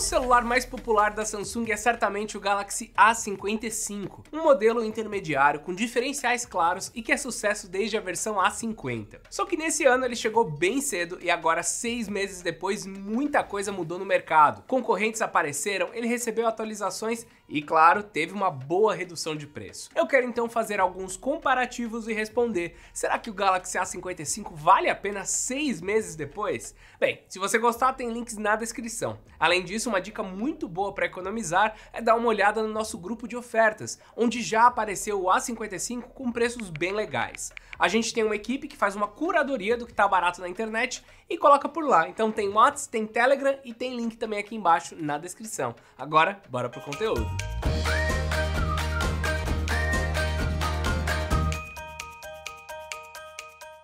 celular mais popular da Samsung é certamente o Galaxy A55, um modelo intermediário com diferenciais claros e que é sucesso desde a versão A50. Só que nesse ano ele chegou bem cedo e agora 6 meses depois muita coisa mudou no mercado. Concorrentes apareceram, ele recebeu atualizações e, claro, teve uma boa redução de preço. Eu quero então fazer alguns comparativos e responder: será que o Galaxy A55 vale a pena 6 meses depois? Bem, se você gostar, tem links na descrição. Além disso, uma dica muito boa para economizar é dar uma olhada no nosso grupo de ofertas, onde já apareceu o A55 com preços bem legais. A gente tem uma equipe que faz uma curadoria do que tá barato na internet e coloca por lá. Então tem WhatsApp, tem Telegram e tem link também aqui embaixo na descrição. Agora, bora pro conteúdo.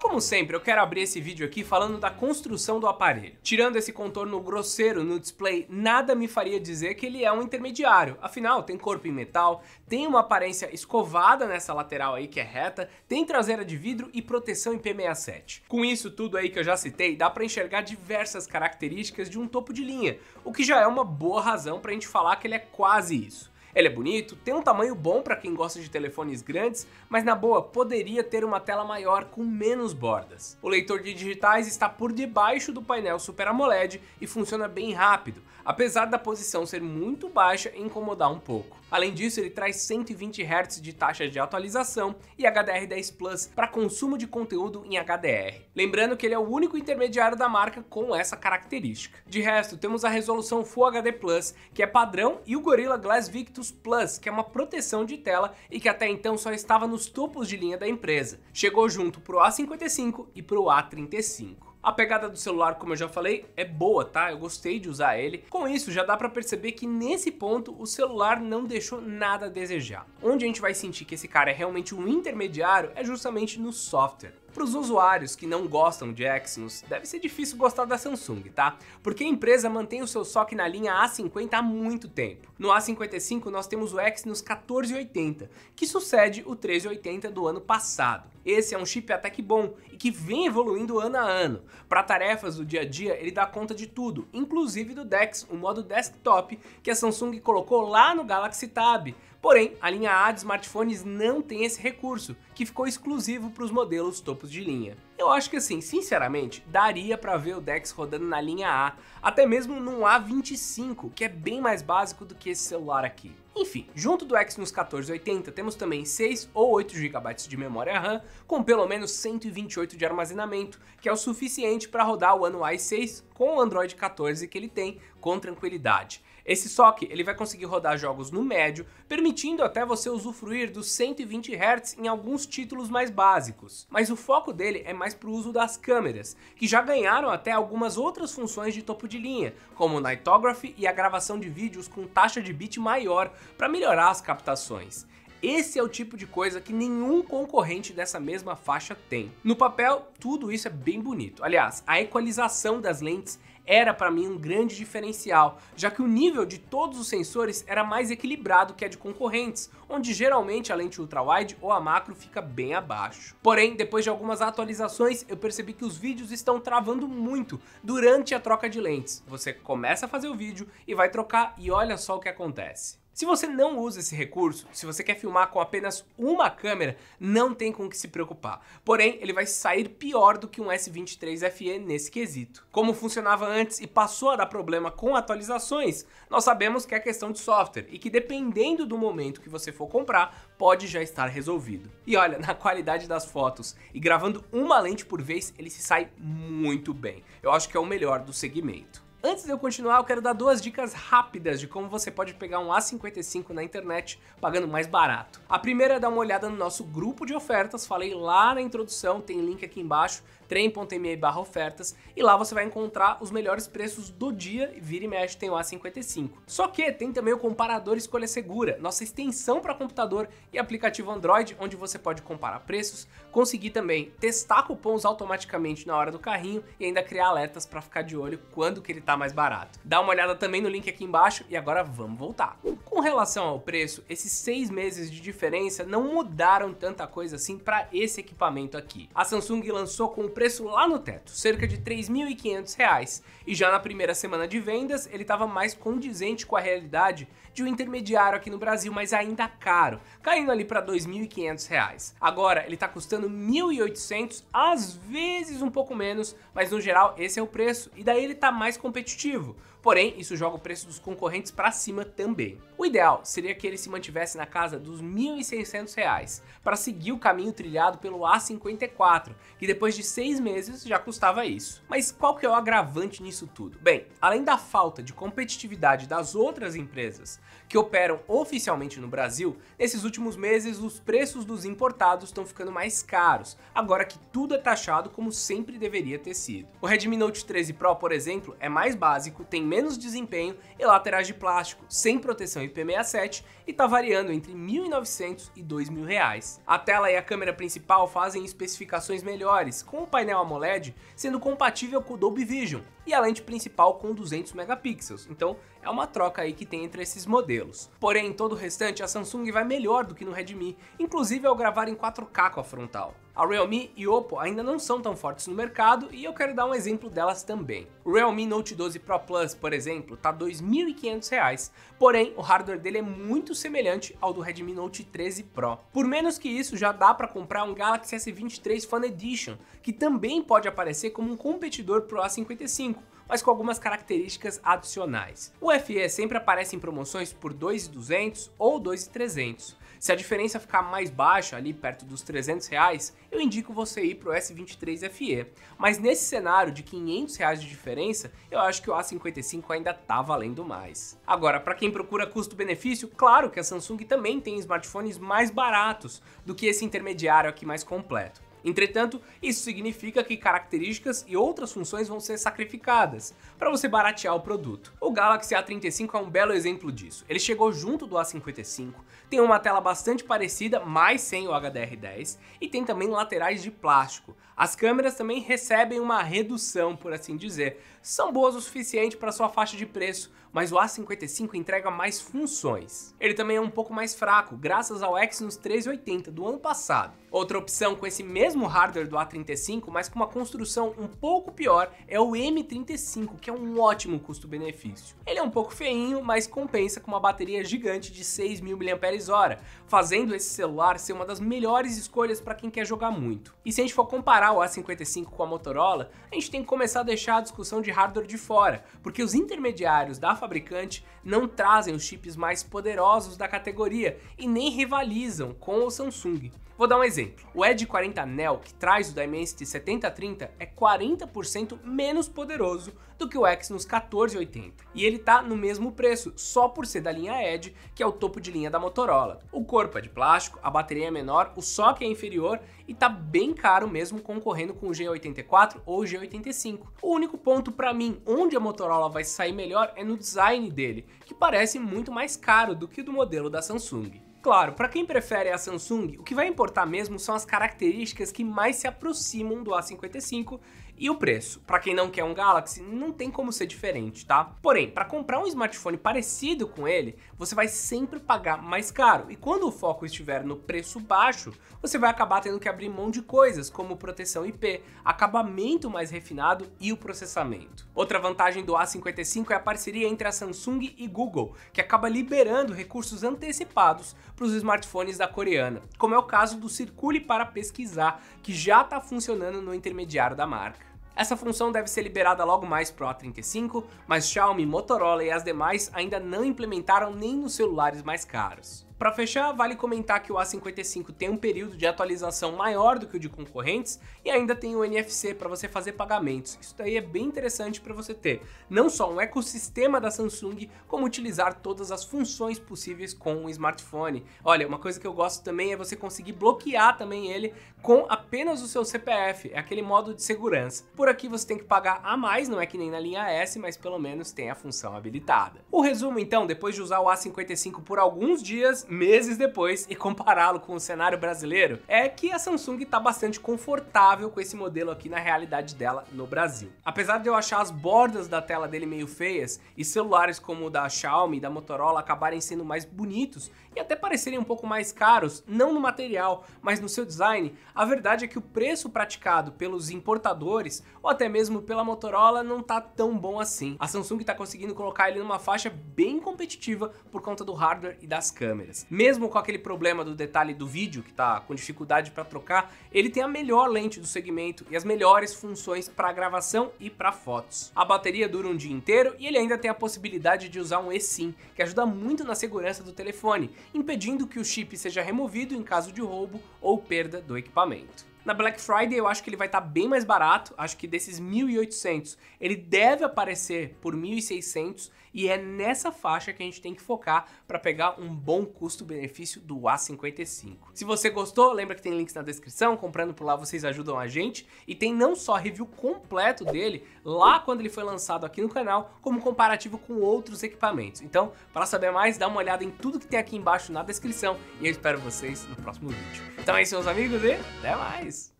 Como sempre, eu quero abrir esse vídeo aqui falando da construção do aparelho. Tirando esse contorno grosseiro no display, nada me faria dizer que ele é um intermediário. Afinal, tem corpo em metal, tem uma aparência escovada nessa lateral aí que é reta, tem traseira de vidro e proteção IP67. Com isso tudo aí que eu já citei, dá para enxergar diversas características de um topo de linha, o que já é uma boa razão para a gente falar que ele é quase isso. Ele é bonito, tem um tamanho bom para quem gosta de telefones grandes, mas na boa, poderia ter uma tela maior com menos bordas. O leitor de digitais está por debaixo do painel Super AMOLED e funciona bem rápido, apesar da posição ser muito baixa e incomodar um pouco. Além disso, ele traz 120 Hz de taxa de atualização e HDR10 Plus para consumo de conteúdo em HDR. Lembrando que ele é o único intermediário da marca com essa característica. De resto, temos a resolução Full HD Plus, que é padrão, e o Gorilla Glass Victus Plus, que é uma proteção de tela e que até então só estava nos topos de linha da empresa. Chegou junto pro A55 e pro A35. A pegada do celular, como eu já falei, é boa, tá? Eu gostei de usar ele. Com isso, já dá pra perceber que nesse ponto o celular não deixou nada a desejar. Onde a gente vai sentir que esse cara é realmente um intermediário é justamente no software. Para os usuários que não gostam de Exynos, deve ser difícil gostar da Samsung, tá? Porque a empresa mantém o seu SoC na linha A50 há muito tempo. No A55 nós temos o Exynos 1480, que sucede o 1380 do ano passado. Esse é um chip até que bom e que vem evoluindo ano a ano. Para tarefas do dia a dia ele dá conta de tudo, inclusive do DeX, o modo desktop que a Samsung colocou lá no Galaxy Tab. Porém, a linha A de smartphones não tem esse recurso, que ficou exclusivo para os modelos topos de linha. Eu acho que assim, sinceramente, daria para ver o DeX rodando na linha A, até mesmo num A25, que é bem mais básico do que esse celular aqui. Enfim, junto do Exynos 1480 temos também 6 ou 8 GB de memória RAM, com pelo menos 128 de armazenamento, que é o suficiente para rodar o One UI 6 com o Android 14 que ele tem com tranquilidade. Esse SoC ele vai conseguir rodar jogos no médio, permitindo até você usufruir dos 120 Hz em alguns títulos mais básicos. Mas o foco dele é mais para o uso das câmeras, que já ganharam até algumas outras funções de topo de linha, como o Nightography e a gravação de vídeos com taxa de bit maior para melhorar as captações. Esse é o tipo de coisa que nenhum concorrente dessa mesma faixa tem. No papel, tudo isso é bem bonito. Aliás, a equalização das lentes era para mim um grande diferencial, já que o nível de todos os sensores era mais equilibrado que a de concorrentes, onde geralmente a lente ultrawide ou a macro fica bem abaixo. Porém, depois de algumas atualizações, eu percebi que os vídeos estão travando muito durante a troca de lentes. Você começa a fazer o vídeo e vai trocar e olha só o que acontece. Se você não usa esse recurso, se você quer filmar com apenas uma câmera, não tem com o que se preocupar. Porém, ele vai sair pior do que um S23 FE nesse quesito. Como funcionava antes e passou a dar problema com atualizações, nós sabemos que é questão de software e que dependendo do momento que você for comprar, pode já estar resolvido. E olha, na qualidade das fotos e gravando uma lente por vez, ele se sai muito bem. Eu acho que é o melhor do segmento. Antes de eu continuar, eu quero dar duas dicas rápidas de como você pode pegar um A55 na internet pagando mais barato. A primeira é dar uma olhada no nosso grupo de ofertas, falei lá na introdução, tem link aqui embaixo, trem.me/ofertas, e lá você vai encontrar os melhores preços do dia, e vira e mexe tem o A55. Só que tem também o comparador Escolha Segura, nossa extensão para computador e aplicativo Android, onde você pode comparar preços, conseguir também testar cupons automaticamente na hora do carrinho e ainda criar alertas para ficar de olho quando que ele tá mais barato. Dá uma olhada também no link aqui embaixo e agora vamos voltar. Com relação ao preço, esses 6 meses de diferença não mudaram tanta coisa assim para esse equipamento aqui. A Samsung lançou com o preço lá no teto, cerca de R$ 3.500, e já na primeira semana de vendas ele estava mais condizente com a realidade de um intermediário aqui no Brasil, mas ainda caro, caindo ali para R$ 2.500. Agora ele está custando R$ 1.800, às vezes um pouco menos, mas no geral esse é o preço, e daí ele está mais competitivo. Porém, isso joga o preço dos concorrentes para cima também. O ideal seria que ele se mantivesse na casa dos R$ 1.600 para seguir o caminho trilhado pelo A54, que depois de 6 meses já custava isso. Mas qual que é o agravante nisso tudo? Bem, além da falta de competitividade das outras empresas que operam oficialmente no Brasil, nesses últimos meses os preços dos importados estão ficando mais caros, agora que tudo é taxado como sempre deveria ter sido. O Redmi Note 13 Pro, por exemplo, é mais básico, tem menos desempenho e laterais de plástico, sem proteção IP67 e tá variando entre R$ 1.900 e R$ 2.000. A tela e a câmera principal fazem especificações melhores, com o painel AMOLED sendo compatível com o Dolby Vision e a lente principal com 200 megapixels, então é uma troca aí que tem entre esses modelos. Porém, em todo o restante, a Samsung vai melhor do que no Redmi, inclusive ao gravar em 4K com a frontal. A Realme e Oppo ainda não são tão fortes no mercado e eu quero dar um exemplo delas também. O Realme Note 12 Pro Plus, por exemplo, tá R$ 2.500, porém o hardware dele é muito semelhante ao do Redmi Note 13 Pro. Por menos que isso, já dá para comprar um Galaxy S23 Fan Edition, que também pode aparecer como um competidor pro A55, mas com algumas características adicionais. O FE sempre aparece em promoções por R$ 2.200 ou R$ 2.300. Se a diferença ficar mais baixa, ali perto dos R$ 300, eu indico você ir pro S23 FE. Mas nesse cenário de R$ 500 de diferença, eu acho que o A55 ainda tá valendo mais. Agora, para quem procura custo-benefício, claro que a Samsung também tem smartphones mais baratos do que esse intermediário aqui mais completo. Entretanto, isso significa que características e outras funções vão ser sacrificadas para você baratear o produto. O Galaxy A35 é um belo exemplo disso. Ele chegou junto do A55, tem uma tela bastante parecida, mas sem o HDR10, e tem também laterais de plástico. As câmeras também recebem uma redução, por assim dizer. São boas o suficiente para sua faixa de preço, mas o A55 entrega mais funções. Ele também é um pouco mais fraco, graças ao Exynos 1380 do ano passado. Outra opção com esse mesmo hardware do A35, mas com uma construção um pouco pior, é o M35, que é um ótimo custo-benefício. Ele é um pouco feinho, mas compensa com uma bateria gigante de 6.000 mAh, fazendo esse celular ser uma das melhores escolhas para quem quer jogar muito. E se a gente for comparar o A55 com a Motorola, a gente tem que começar a deixar a discussão de hardware de fora, porque os intermediários da fabricante não trazem os chips mais poderosos da categoria e nem rivalizam com o Samsung. Vou dar um exemplo. O Edge 40 Neo, que traz o Dimensity 7030, é 40% menos poderoso do que o Exynos 1480. E ele tá no mesmo preço, só por ser da linha Edge, que é o topo de linha da Motorola. O corpo é de plástico, a bateria é menor, o socket é inferior e tá bem caro mesmo concorrendo com o G84 ou o G85. O único ponto pra mim onde a Motorola vai sair melhor é no design dele, que parece muito mais caro do que o do modelo da Samsung. Claro, para quem prefere a Samsung, o que vai importar mesmo são as características que mais se aproximam do A55 e o preço. Para quem não quer um Galaxy, não tem como ser diferente, tá? Porém, para comprar um smartphone parecido com ele, você vai sempre pagar mais caro. E quando o foco estiver no preço baixo, você vai acabar tendo que abrir mão de coisas como proteção IP, acabamento mais refinado e o processamento. Outra vantagem do A55 é a parceria entre a Samsung e Google, que acaba liberando recursos antecipados para os smartphones da coreana, como é o caso do Circule para Pesquisar, que já está funcionando no intermediário da marca. Essa função deve ser liberada logo mais para o A35, mas Xiaomi, Motorola e as demais ainda não implementaram nem nos celulares mais caros. Para fechar, vale comentar que o A55 tem um período de atualização maior do que o de concorrentes e ainda tem o NFC para você fazer pagamentos. Isso daí é bem interessante para você ter não só um ecossistema da Samsung, como utilizar todas as funções possíveis com o smartphone. Olha, uma coisa que eu gosto também é você conseguir bloquear também ele com apenas o seu CPF, é aquele modo de segurança. Por aqui você tem que pagar a mais, não é que nem na linha S, mas pelo menos tem a função habilitada. O resumo então, depois de usar o A55 por alguns dias, meses depois e compará-lo com o cenário brasileiro, é que a Samsung tá bastante confortável com esse modelo aqui na realidade dela no Brasil. Apesar de eu achar as bordas da tela dele meio feias e celulares como o da Xiaomi e da Motorola acabarem sendo mais bonitos e até parecerem um pouco mais caros, não no material, mas no seu design, a verdade é que o preço praticado pelos importadores ou até mesmo pela Motorola não tá tão bom assim. A Samsung tá conseguindo colocar ele numa faixa bem competitiva por conta do hardware e das câmeras. Mesmo com aquele problema do detalhe do vídeo, que tá com dificuldade para trocar, ele tem a melhor lente do segmento e as melhores funções para gravação e para fotos. A bateria dura um dia inteiro e ele ainda tem a possibilidade de usar um eSIM, que ajuda muito na segurança do telefone, impedindo que o chip seja removido em caso de roubo ou perda do equipamento. Na Black Friday eu acho que ele vai estar bem mais barato, acho que desses 1.800 ele deve aparecer por 1.600 e é nessa faixa que a gente tem que focar para pegar um bom custo-benefício do A55. Se você gostou, lembra que tem links na descrição, comprando por lá vocês ajudam a gente e tem não só review completo dele lá quando ele foi lançado aqui no canal, como comparativo com outros equipamentos. Então, para saber mais, dá uma olhada em tudo que tem aqui embaixo na descrição e eu espero vocês no próximo vídeo. Então é isso, meus amigos, e até mais!